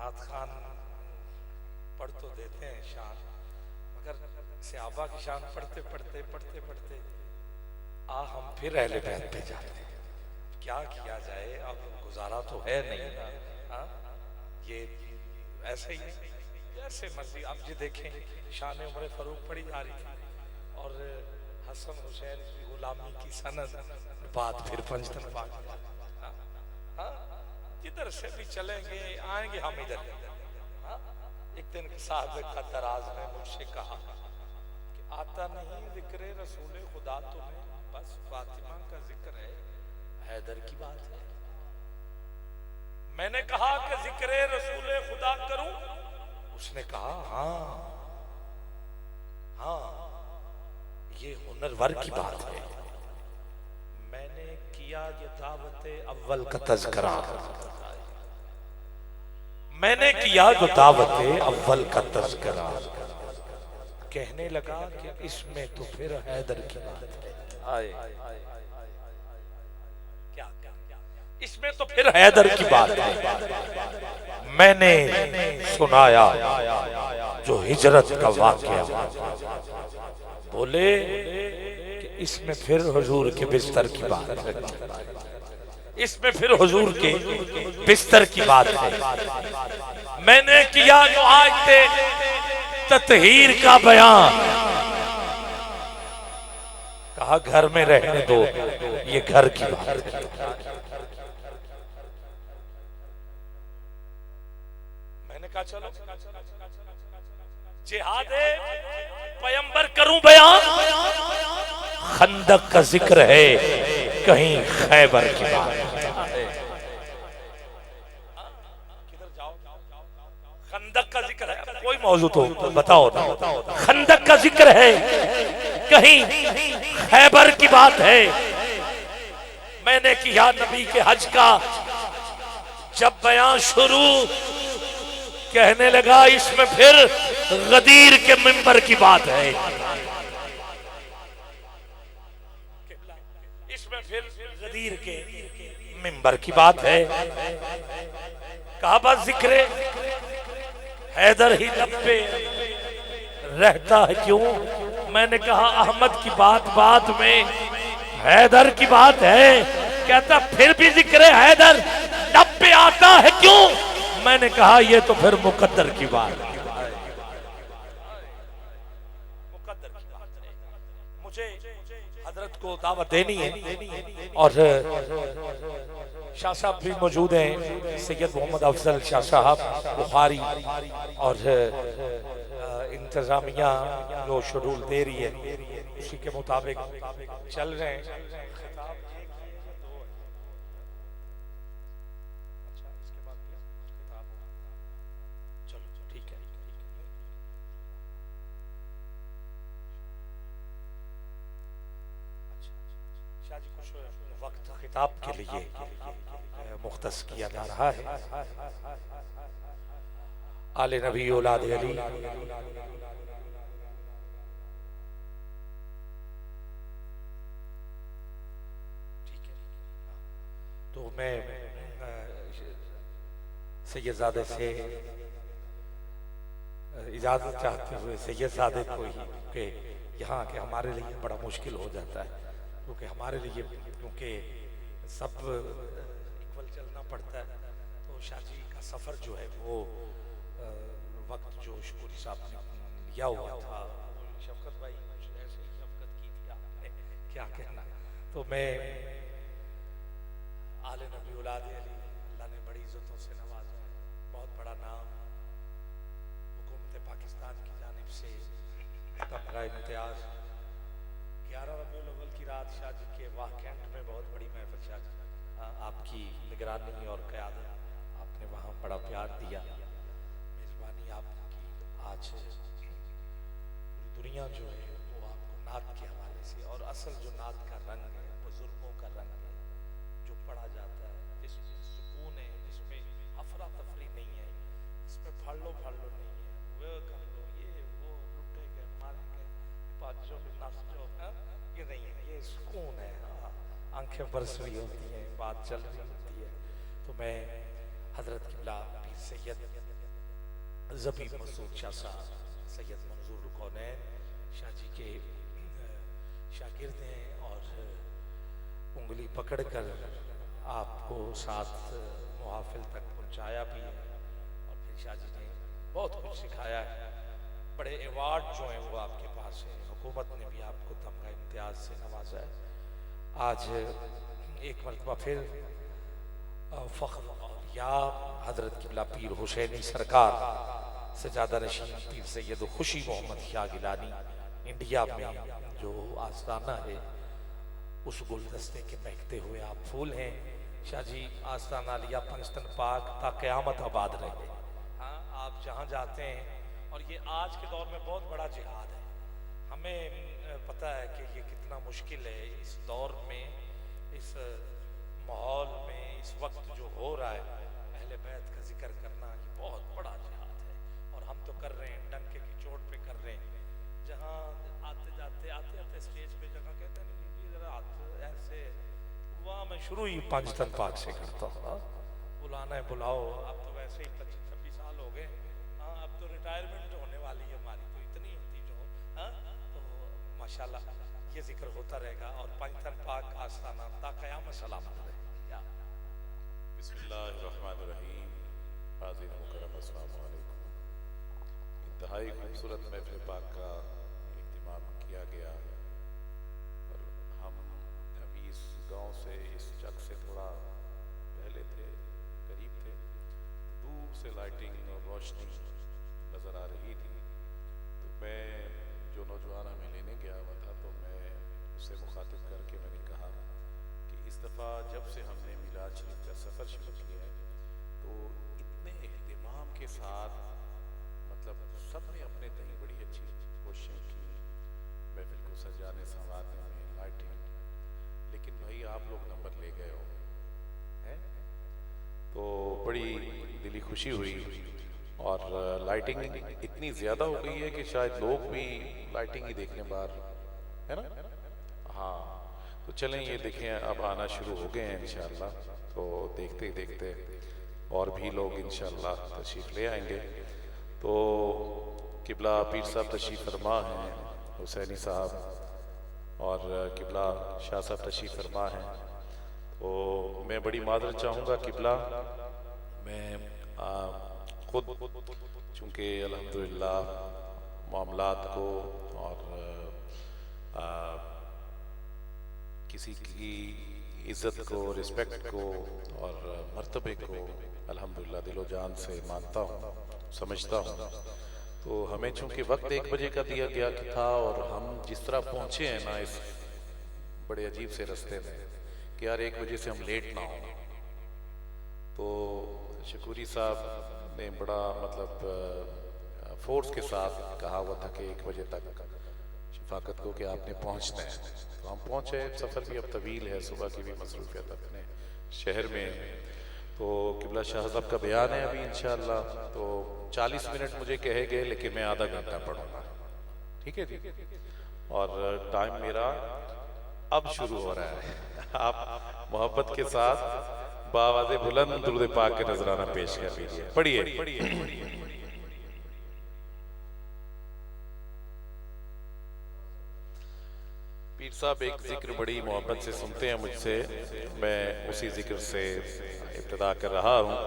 नात खान पढ़ तो देते हैं शान, मगर सहाबा की शान पढ़ते पढ़ते पढ़ते पढ़ते हम फिर अहले बैत पे जाते हैं। क्या किया जाए, अब गुजारा तो है नहीं ना। हाँ, ये ऐसे ही जैसे मर्जी। आप जी देखें, शान उमर फरूक पढ़ी जा रही थी और हसन हुसैन की गुलामी की सनद बात फिर पंजतन पाक। हाँ, जिधर से भी चलेंगे आएंगे हम इधर। हाँ, एक दिन साहब का दराज ने मुझसे कहा कि आता नहीं जिक्र रसूल खुदा तुम्हें, बस फातिमा का जिक्र है, हैदर की बात है। मैंने कहा कि जिक्र रसूल खुदा करूं? उसने कहा हाँ हाँ, ये हुनरवर की बात है। मैंने किया ये दावत अव्वल का तज़किरा, मैंने किया जो दावत अव्वल का तज़किरा, कहने लगा कि इसमें तो फिर हैदर की बात है। आए क्या इसमें तो फिर हैदर की बात है। मैंने सुनाया जो हिजरत का वाक़या, बोले कि इसमें फिर हुजूर के बिस्तर की बात है, इसमें फिर हुजूर के बिस्तर की बात है। मैंने किया जो आयते ततहीर का बयान, कहा घर में रहने दो, ये घर की बात है। मैंने कहा चलो जिहादे पैगंबर करूं बयान, खंदक का जिक्र है, कहीं खैबर की बात है। खंदक का जिक्र है, कोई मौजू तो बताओ ना। खंदक का जिक्र है, कहीं खैबर की बात है। मैंने किया नबी के हज का जब बयान शुरू, कहने लगा इसमें फिर गदीर के मिंबर की बात है, इसमें फिर गदीर के मिंबर की बात है। कहा बस जिक्र हैदर ही लब पे रहता है क्यों? मैंने कहा अहमद की बात बात में, हैदर की बात है। कहता फिर भी जिक्र हैदर लब पे आता है क्यों? मैंने कहा ये तो फिर मुकद्दर की बात है, मुकद्दर की बात है। मुझे हजरत को दावत देनी है और शाह साहब भी मौजूद हैं, सैयद मोहम्मद अफजल शाह साहब बुखारी, और इंतजामिया जो शेड्यूल दे रही है उसी के मुताबिक चल रहे हैं। खिताब के लिए मुख्तस किया जा रहा है। आले नबी औलाद अली, ठीक है। तो मैं सैयदजादे से इजाजत चाहते हुए सैयदजादे को ही कि यहाँ के हमारे लिए बड़ा मुश्किल हो जाता है, क्योंकि हमारे लिए क्योंकि सब इक्वल चलना पड़ता है। तो शादी का सफर जो है वो वक्त जो शुक्र साहब ने लिया हुआ था, शफकत भाई ऐसे ही शफकत की थी आपने, क्या कहना। तो मैं आले नबी औलाद अली, अल्लाह ने बड़ी इज्जतों से नवाजा, बहुत बड़ा नाम हुकूमत पाकिस्तान की जानिब से तमगा इम्तियाज 11 रबीउल अव्वल की रात शादी के वाह कैंट में बहुत बड़ी महफिल शादी, आपकी निगरानी और क़यादत, आपने वहाँ बड़ा प्यार दिया, मेज़बानी आपकी। आज पूरी दुनिया जो है वो आपको नात के हवाले से, और असल जो नात का रंग है बुजुर्गों का रंग है जो पढ़ा जाता है, जिसमें सुकून है, जिसमें अफरा तफरी नहीं है, जिसमें फाड़ लो नहीं है, वो कर लो ये वो लुटे गए मारे गए पाँचों नाचो, ये नहीं है, ये सुकून है। आंखें बरस रही होती हैं, बात चल रही होती है। तो मैं हजरत किबला पीर सैयद ज़बीब मसूद शाह साहब, सैयद मंजूर कौनैन शाह जी के शागिर्द हैं और उंगली पकड़कर आपको साथ मुहाफिल तक पहुंचाया भी है और फिर शाह जी ने बहुत कुछ सिखाया है। बड़े अवार्ड जो हैं वो आपके पास हैं, हुकूमत ने भी आपको तमगा इम्तियाज से नवाजा है। आज एक मरतबा फिर फ़ख्र या हज़रत क़िबला पीर हुसैनी सरकार सजादा नशीन पीर सैयद खुशी मोहम्मद शाह गिलानी इंडिया में जो आस्ताना है उस गुलदस्ते के महकते हुए आप फूल हैं। शाह जी आस्ताना लिया पंजतन पाक ता क़यामत आबाद रहे। हाँ, आप जहाँ जाते हैं और ये आज के दौर में बहुत बड़ा जिहाद है। हमें पता है कि ये कितना मुश्किल है इस दौर में, इस माहौल में, इस वक्त जो हो रहा है अहले बैत का जिक्र करना ये बहुत बड़ा जिहाद है और हम तो कर रहे हैं, डंके की चोट पे कर रहे हैं। जहाँ आते आते स्टेज पे जगह कहते हैं जरा ऐसे, वहाँ मैं शुरू ही पंजतन पाक से करता हूँ। बुलाना है बुलाओ, अब तो वैसे ही 25-26 साल हो गए। हाँ, अब तो रिटायरमेंट होने वाली है हमारी, तो इतनी होती जो हाँ, तो माशाल्लाह ये जिक्र होता रहेगा और पंजतन पाक आस्ताना ता क़यामत सलामत रहे। बिस्मिल्लाहिर्रहमानिर्रहीम। हाज़िर मुकर्रम अस्सलामु अलैकुम। इंतहाई खूबसूरत महफ़िल पाक का इख्तिमाम किया गया और हम अभी इस गांव से, इस चक से थोड़ा पहले थे, करीब थे, दूर से लाइटिंग और रोशनी नज़र आ रही थी। तो मैं जो नौजवान हमें लेने गया हुआ था तो मैं उससे मुखातिब करके मैंने कहा कि इस दफ़ा जब से हमने मिलाद शरीफ का सफ़र शुरू किया है तो इतने एहतिमाम के साथ, मतलब सब ने अपने तहीं बड़ी अच्छी कोशिशें की महफिल को सजाने संवारने में, लाइटिंग, लेकिन भाई आप लोग नंबर ले गए हो हैं, तो बड़ी दिली खुशी हुई। और लाइटिंग इतनी ज़्यादा हो गई है कि शायद लोग भी लाइटिंग ही देखने बाहर, है ना। हाँ, तो चलें ये देखें अब आना शुरू हो गए हैं इंशाअल्लाह, तो देखते ही देखते और भी लोग इंशाअल्लाह तशरीफ़ ले आएंगे। तो क़िबला पीर साहब तशरीफ़ फरमा हैं, हुसैनी साहब, और क़िबला शाह साहब तशरीफ़ फरमा हैं। तो मैं बड़ी मादरत चाहूँगा क़िबला, मैं खुद चूँकि अल्हम्दुलिल्लाह मामलात को और किसी की इज़्ज़त को, रिस्पेक्ट को और मर्तबे को अल्हम्दुलिल्लाह दिलो जान से मानता हूँ, समझता हूँ। तो हमें चूँकि वक्त 1 बजे का दिया गया था और हम जिस तरह पहुँचे हैं ना इस बड़े अजीब से रास्ते में कि यार 1 बजे से हम लेट ना हो, तो शकूरी साहब ने बड़ा मतलब फोर्स के साथ कहा हुआ था कि 1 बजे तक शफाकत को कि आपने पहुँचना है। तो हम पहुँचे, सफ़र भी अब तवील है, सुबह की भी मसरूफियत अपने शहर में। तो क़िबला शाह साहब का बयान है अभी इंशाअल्लाह, तो 40 मिनट मुझे कहे गए लेकिन मैं आधा घंटा पढ़ूंगा, ठीक है जी। और टाइम मेरा अब शुरू हो रहा है। आप मोहब्बत के साथ बावाज़े बुलंद दुरूद पाक के नजराना पेश कर लीजिए, पढ़िए। पीर साहब एक जिक्र बड़ी मोहब्बत से सुनते हैं मुझसे, मैं उसी जिक्र से इब्तिदा कर रहा हूँ।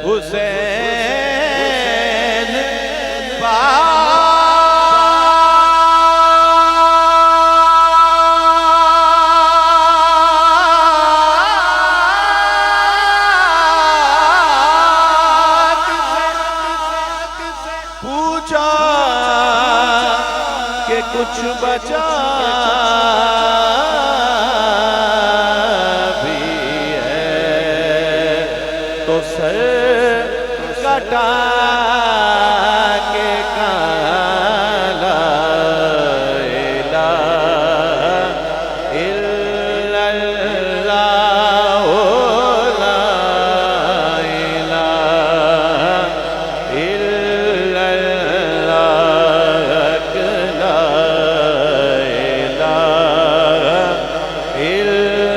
हुसैन पूछा कि कुछ बचा भी है तो सर कटा के काला इलाहा इल्लल्लाह ला इलाहा इल्लल्लाह ला इलाहा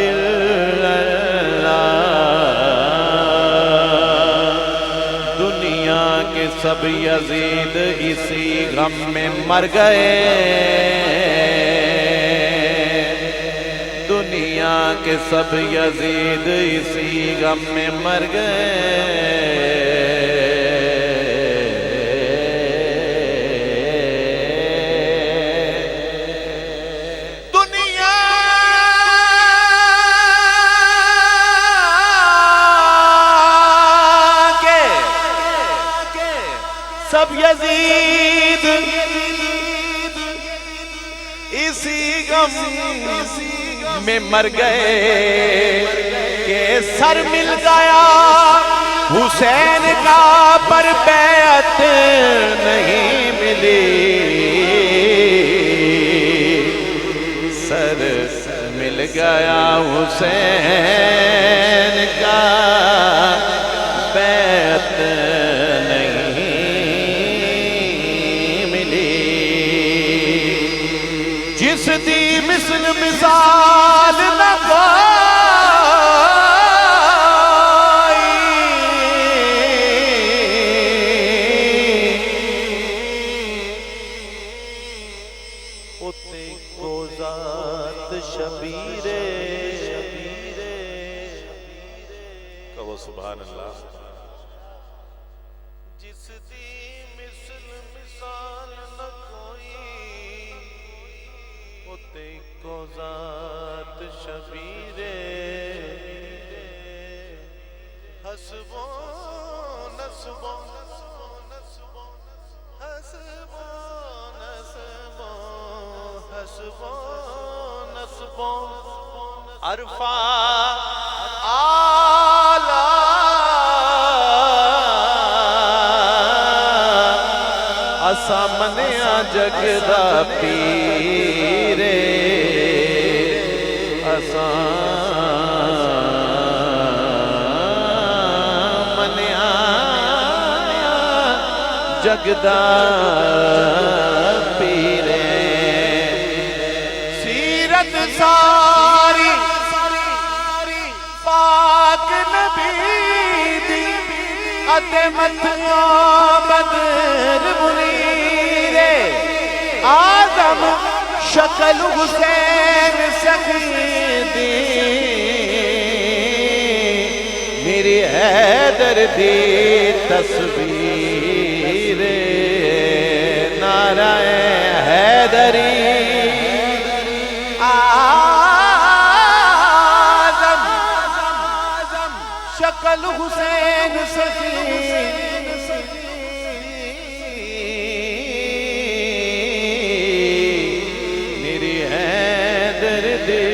इल्लल्लाह ला दुनिया के सब यजीद इसी गम में मर गए दुनिया के सब यजीद इसी गम में मर गए दुनिया के सब यजीद इसी गम में मर गए के सर मिल गया हुसैन का पर बैत नहीं मिली सर मिल गया हुसैन का बैत नहीं मिली जिस दी मिसल मिसाल न पाई उते को ज़ात शबीरे कहो सुभान अल्लाह। जिस दी मिसल मिसाल न कोई उते को ज़ात शबीरे हसबो नसबो हसबो नसबो हसबो नसबो अरफा आला असा मनिया जगदा पीरे असा मनिया जगदा पीरे सीरत सारी पाक नबी दी अते मथिया बदर मुनीरे आदम शक्ल हुसैन सखी मेरी हैदर दी तस्वीर नाराए हैदरी आदम शक्ल हुसैन सखी मेरी हैदर दी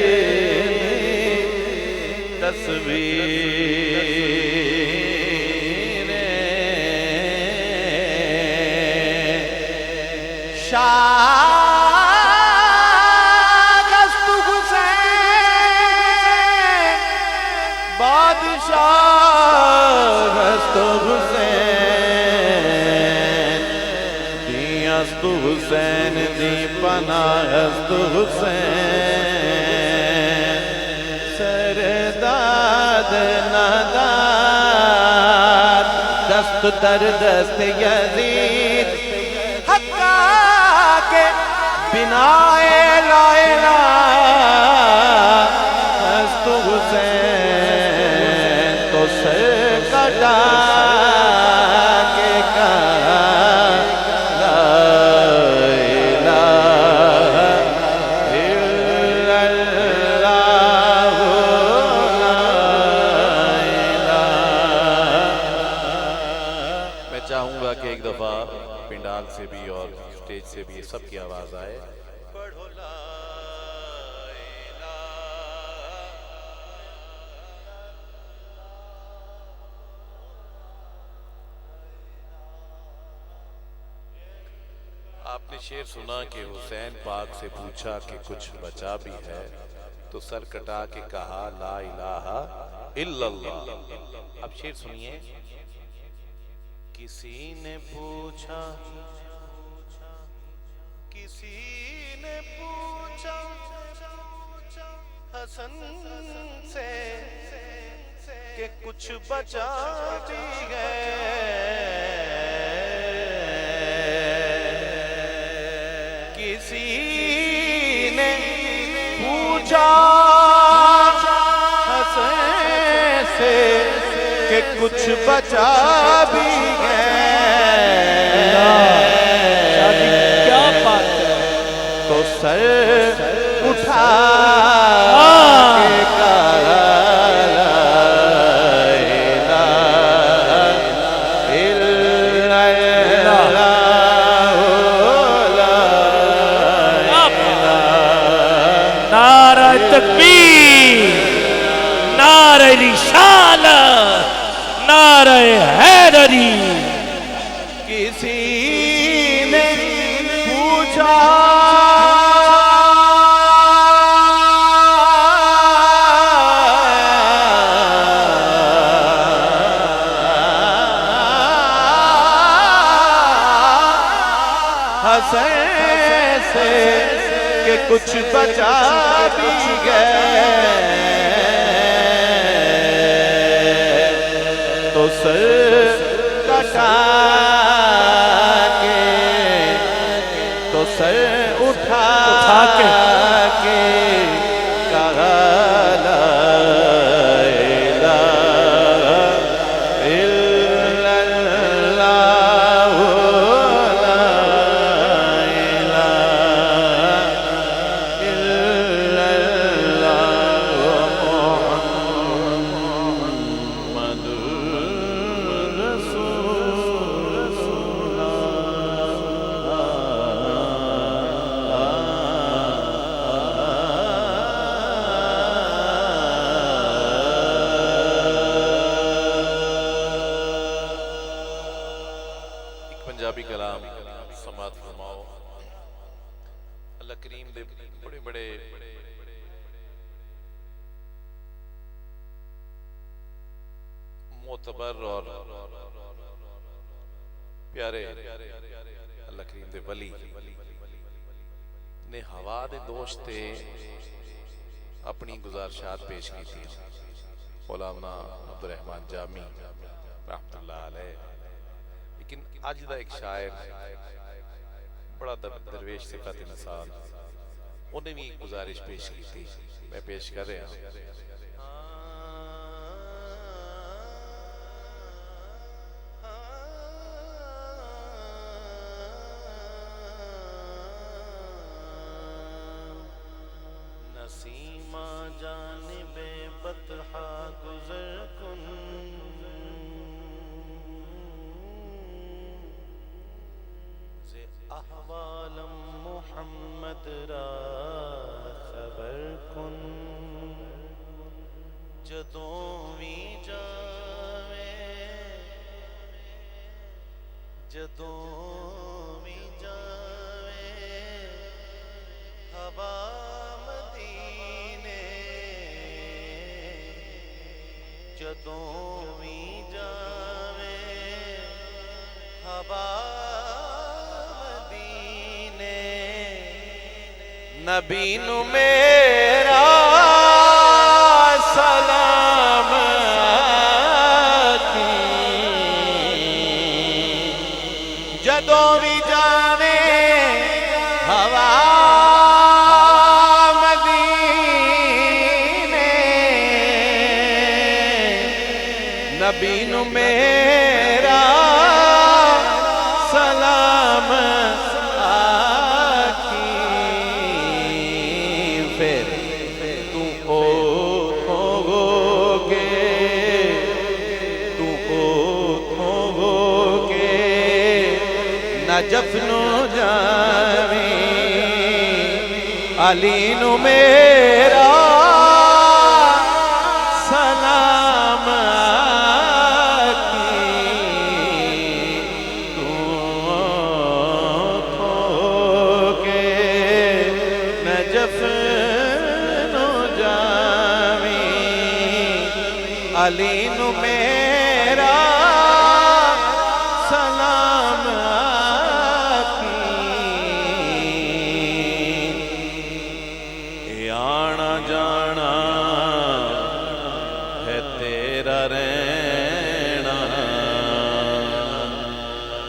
तस्वीर शागस्तु हुसैन बादशाह गस्तु हुसैन दियास हस्त हुसैन दी पनाह हस्त हुसैन सरदाद नादाद दस्त दर दस्त यजीद हक्का के बिनाए लाइला हस्त हुसैन तो सर कटा के कहा ला इलाहा इल्लल्लाह ला इलाहा। मैं चाहूंगा कि एक दफा पिंडाल से भी और स्टेज से भी सबकी आवाज आए। पढ़ो ला आपने शेर सुना कि हुसैन पाक से पूछा कि कुछ बचा भी है तो सर कटा के कहा ला इलाहा इल्लल्लाह। अब शेर सुनिए। किसी ने पूछा हसन से कि कुछ बचा भी गए किसी ने पूछा हसन से कि कुछ बचा भी गए क्या बात है। तो सर उठा के कहा ला इलाहा इल्लल्लाह ला इलाहा। नारा तकबीर, नारा रिसालत, नारा हैदरी। किसी ने पूछा हसन से कि कुछ बचा भी गए तो सर कटा के तो सर उठा के कहा ला इलाहा इल्लल्लाह ला इलाहा इल्लल्लाह मुहम्मदुर पंजाबी कलाम समात फरमाओ। अल्लाह करीम दे बड़े बड़े मोतबर और प्यारे अल्लाह करीम दे वली ने हवा दे दोष ते अपनी गुजारिशात पेश की थी। मौलाना अब्दुल रहमान जामी रहमतुल्लाह अलैह। लेकिन अज दा एक शायर बड़ा दरवेश सिफत इंसान उन्हें भी एक गुजारिश पेश की थी, मैं पेश कर रहा हूं। नसीमा जानिबे बतहा गुजर कुन जे अहवालम मुहम्मद रा खबर कुन जदों भी जावे हवा मदीने जदों भी जावे हवा मदीने नबी नू मेरा सलाम जदों भी जावे हवा मदीने नबी नू मेरा सलाम आखी फिर तू ओ नजफ नो जावी अली नु मेरा सलाम आखी तू के नजफ नो जावी अली नु मेरा सलाम आना जाना है तेरा रहना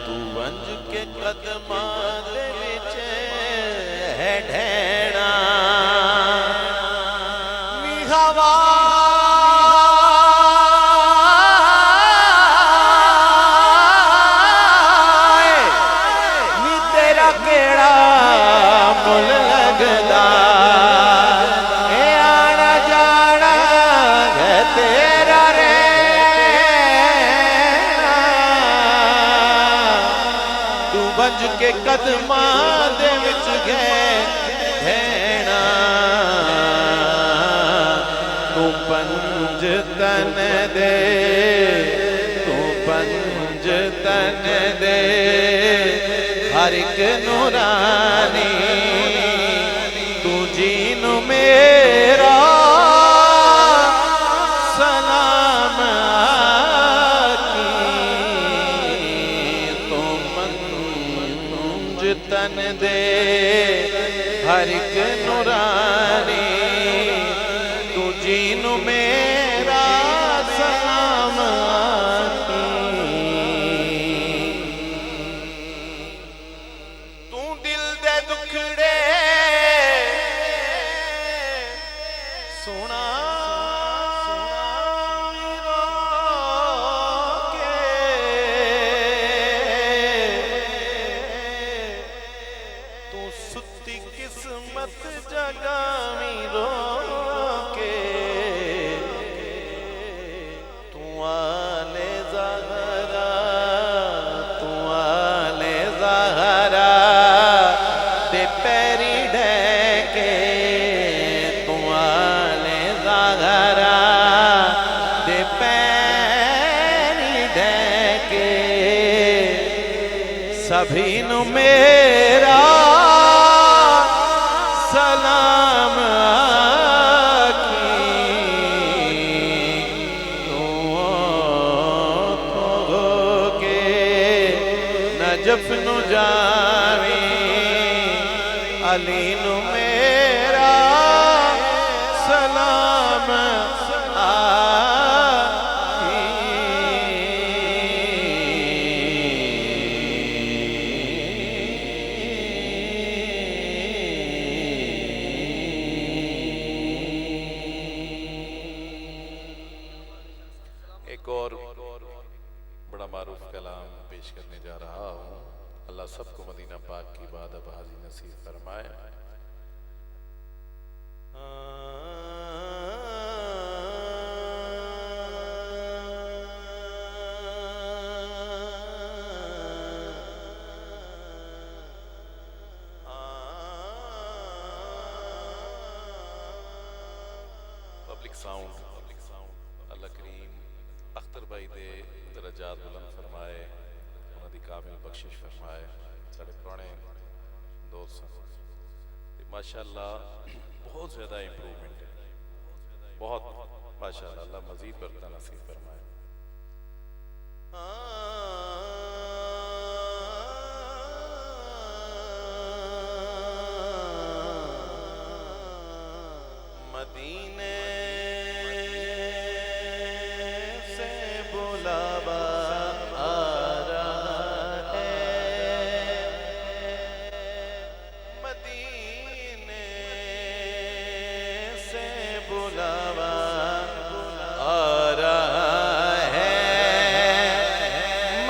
तू वंज के कदमां दे विच है ढहना नी हवा नी तेरा केड़ा मुल लगदा बंज के कदमां दे विच गए रहना तू पंज तन दे तू पंज तन दे हर एक नूरानी तू जीनू मेरा सलाम तन दे हर एक नूरानी तू जीनू मेरा सलाम तू दिल दे दुखड़े सोना किस्मत जगावी रो के तू आले ज़हरा दे पैरी ढके तू आले ज़हरा दे पैरी ढके सभी नु मेरा सलाम आखी तू के नजफ नु जावी अली नु मेरा सलाम और बड़ा मारूफ कलाम पेश करने जा रहा हूँ। अल्लाह सबको मदीना पाक की इबादत हाज़ी नसीब फरमाए। पब्लिक साउंड अल्लाह करीम अख्तर भाई दे दरजात बुलंद फरमाए, उन्होंने कामिल बख्शिश फरमाए। साढ़े पुराने दोस्त माशाअल्लाह बहुत ज़्यादा इम्प्रूवमेंट है, बहुत माशाअल्लाह। अल्लाह मज़ीद बरकत नसीब फरमाए। बुलावा आ रहा है, मदीने से बुलावा आ रहा है,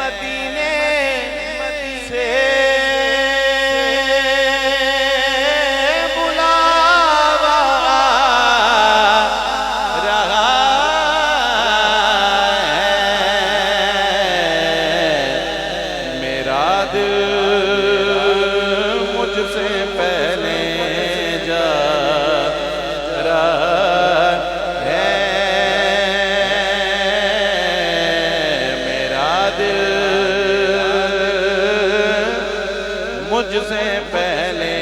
मदीने से मुझसे पहले जा रहा है, मेरा दिल मुझसे पहले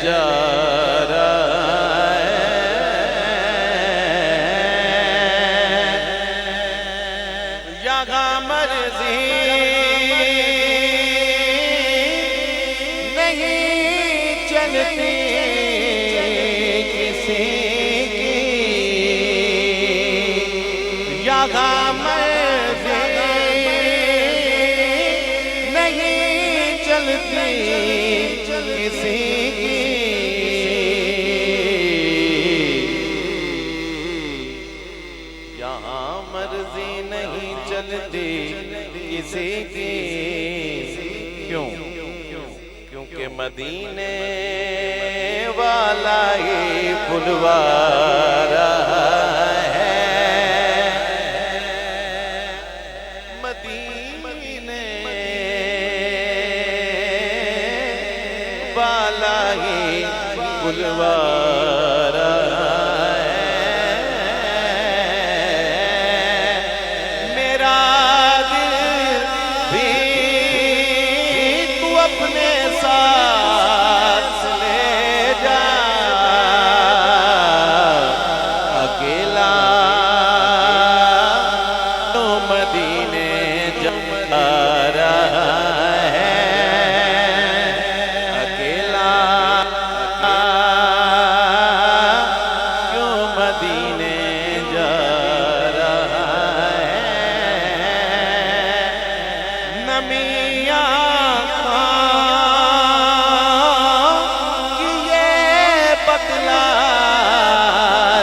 जा रहा है, यहाँ मर्जी चलती किसी की, यहाँ मर्जी नहीं चलती किसी की, यहाँ मर्जी नहीं चलती किसी की। क्यों? क्योंकि मदीने वाला ही बुलवा रहा है, मदीने वाला ही बुलवा रहा है, मेरा दिल भी तू अपने साथ ले जा, अकेला तो मदीने जा रहा है, अकेला क्यों मदीने जा रहा है, नमिया बतला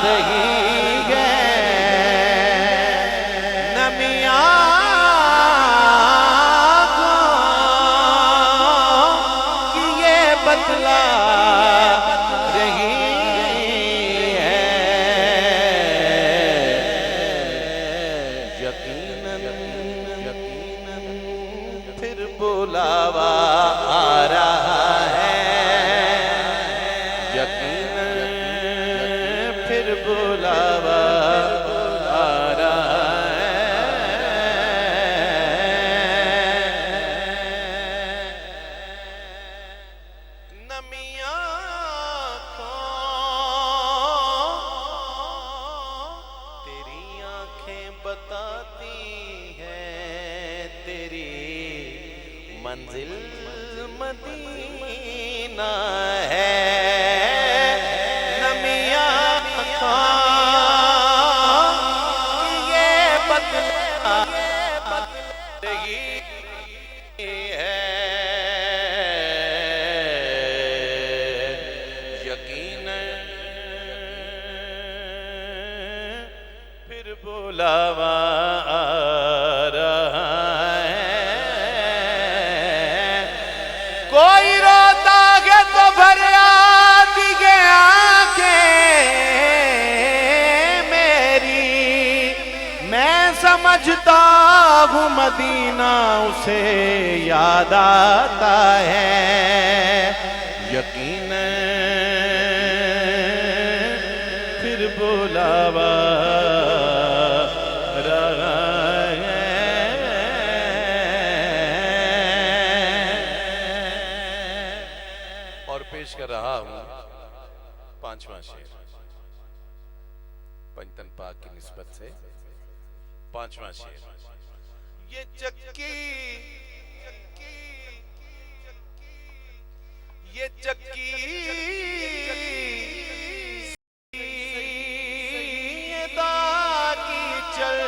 रही है, नमिया कि ये बतला रही है, यकीनन फिर बुलावा आ रहा है, यकीनन फिर बुलावा आ रहा है, नमिया को तेरी आंखें बताती हैं तेरी मंजिल मदीना है, नमिया का ये बतला रही है, यकीनन फिर बुलावा आ रहा है, कोई रोता है तो भर आती है आंखें मेरी, मैं समझता हूँ मदीना उसे याद आता है, यकीनन फिर बुलावा रहा है, और पेश कर रहा हूँ पांचवा शेर पंजतन पाक की निस्बत से, पांचवा शेर, ये चक्की ये चक्की की चल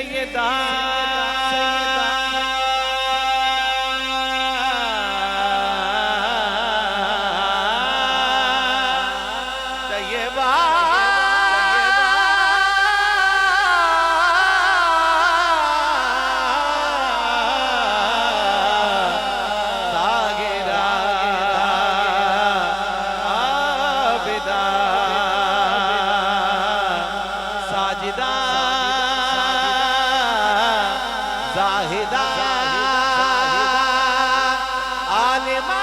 सैयदा तैयबा ताहिरा आबिदा साजिदा जाहिदा आलिमा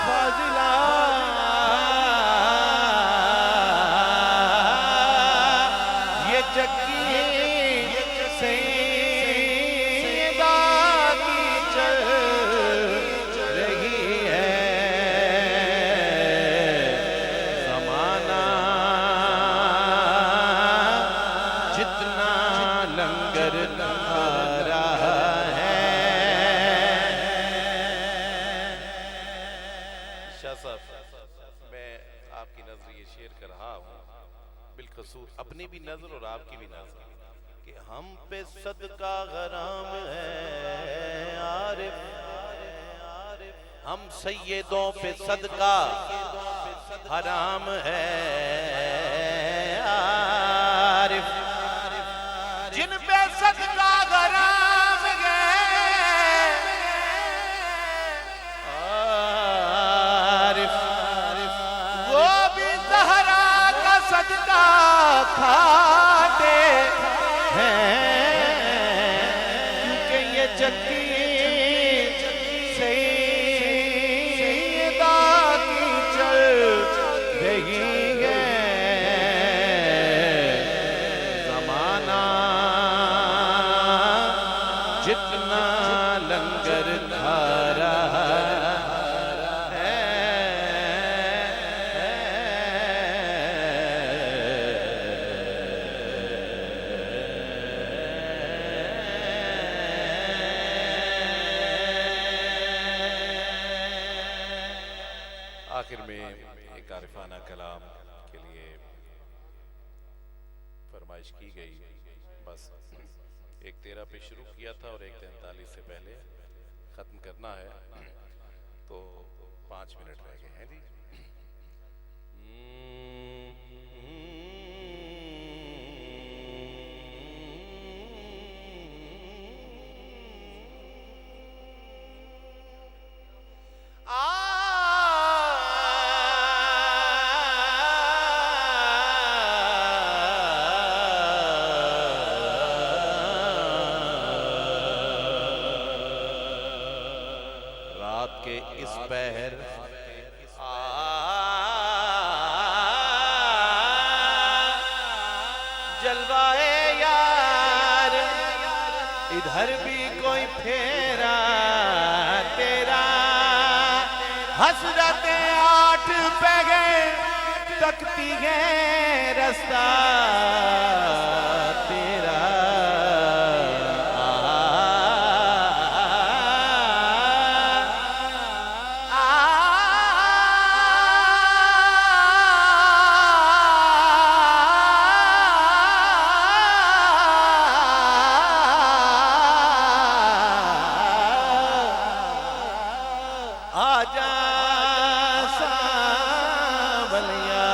फाजिला ये चक्की सैयदा की चल रही है ज़माना जितना लंगर खा रहा है। शाह साहब, मैं आपकी नजर ये शेयर कर रहा हूँ बिलखसूस अपनी भी नजर और आपकी भी नजर कि हम पे सदका गराम है आरिफ, हम सैयदों पे सदका हराम है आरिफ, जिन पे सदका गराम है आरिफ, वो भी ज़हरा का सदका खाते हैं, क्योंकि ये चक्की सैयदा की चल रही है। ज़माना जितना लंगर खा रहा आखिर में एक आरिफाना कलाम के लिए फरमाइश की गई। बस एक 13 पे शुरू किया था और 1:43 से पहले ख़त्म करना है, तो 5 मिनट रह गए हैं जी। रात के इस पहर जलवाए यार, इधर भी कोई फेरा तेरा, हसरतें 8 पे गए तकती है रास्ता तेरा। आजा सावलिया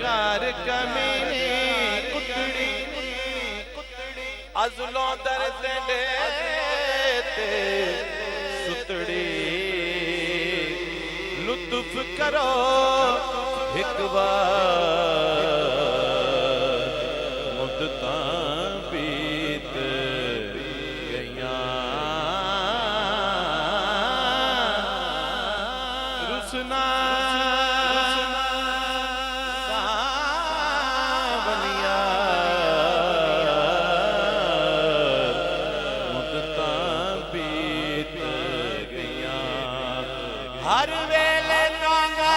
बेकार कमीने कुतड़ी अजलों दर्द ते सुतड़ी लुत्फ करो एक बार मुद्दतां बीत गईयां रुसना सावलिया मुद्दतां बीत गईयां हर वेले नांगा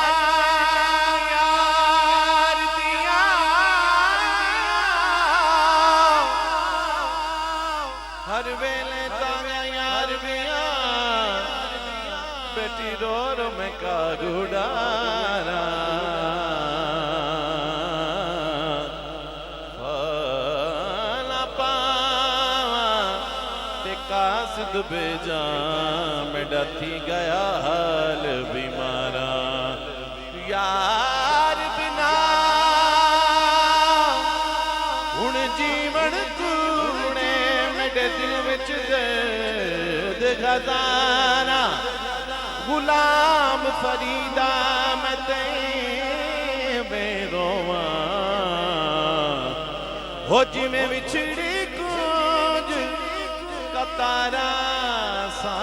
यार दिया हर वेले तांगा यार दिया बेटी रो रो मैं का गुडारा फला पावा ते कासिद बेजा मैं डथी गया हाल बीमारा यार बिना हुण जीवन कूने मेरे दिल विच दर्द खजाना गुलाम फरीदा मैं ते बेरोवा हो जिमें विछड़ी कुंज कतारा सा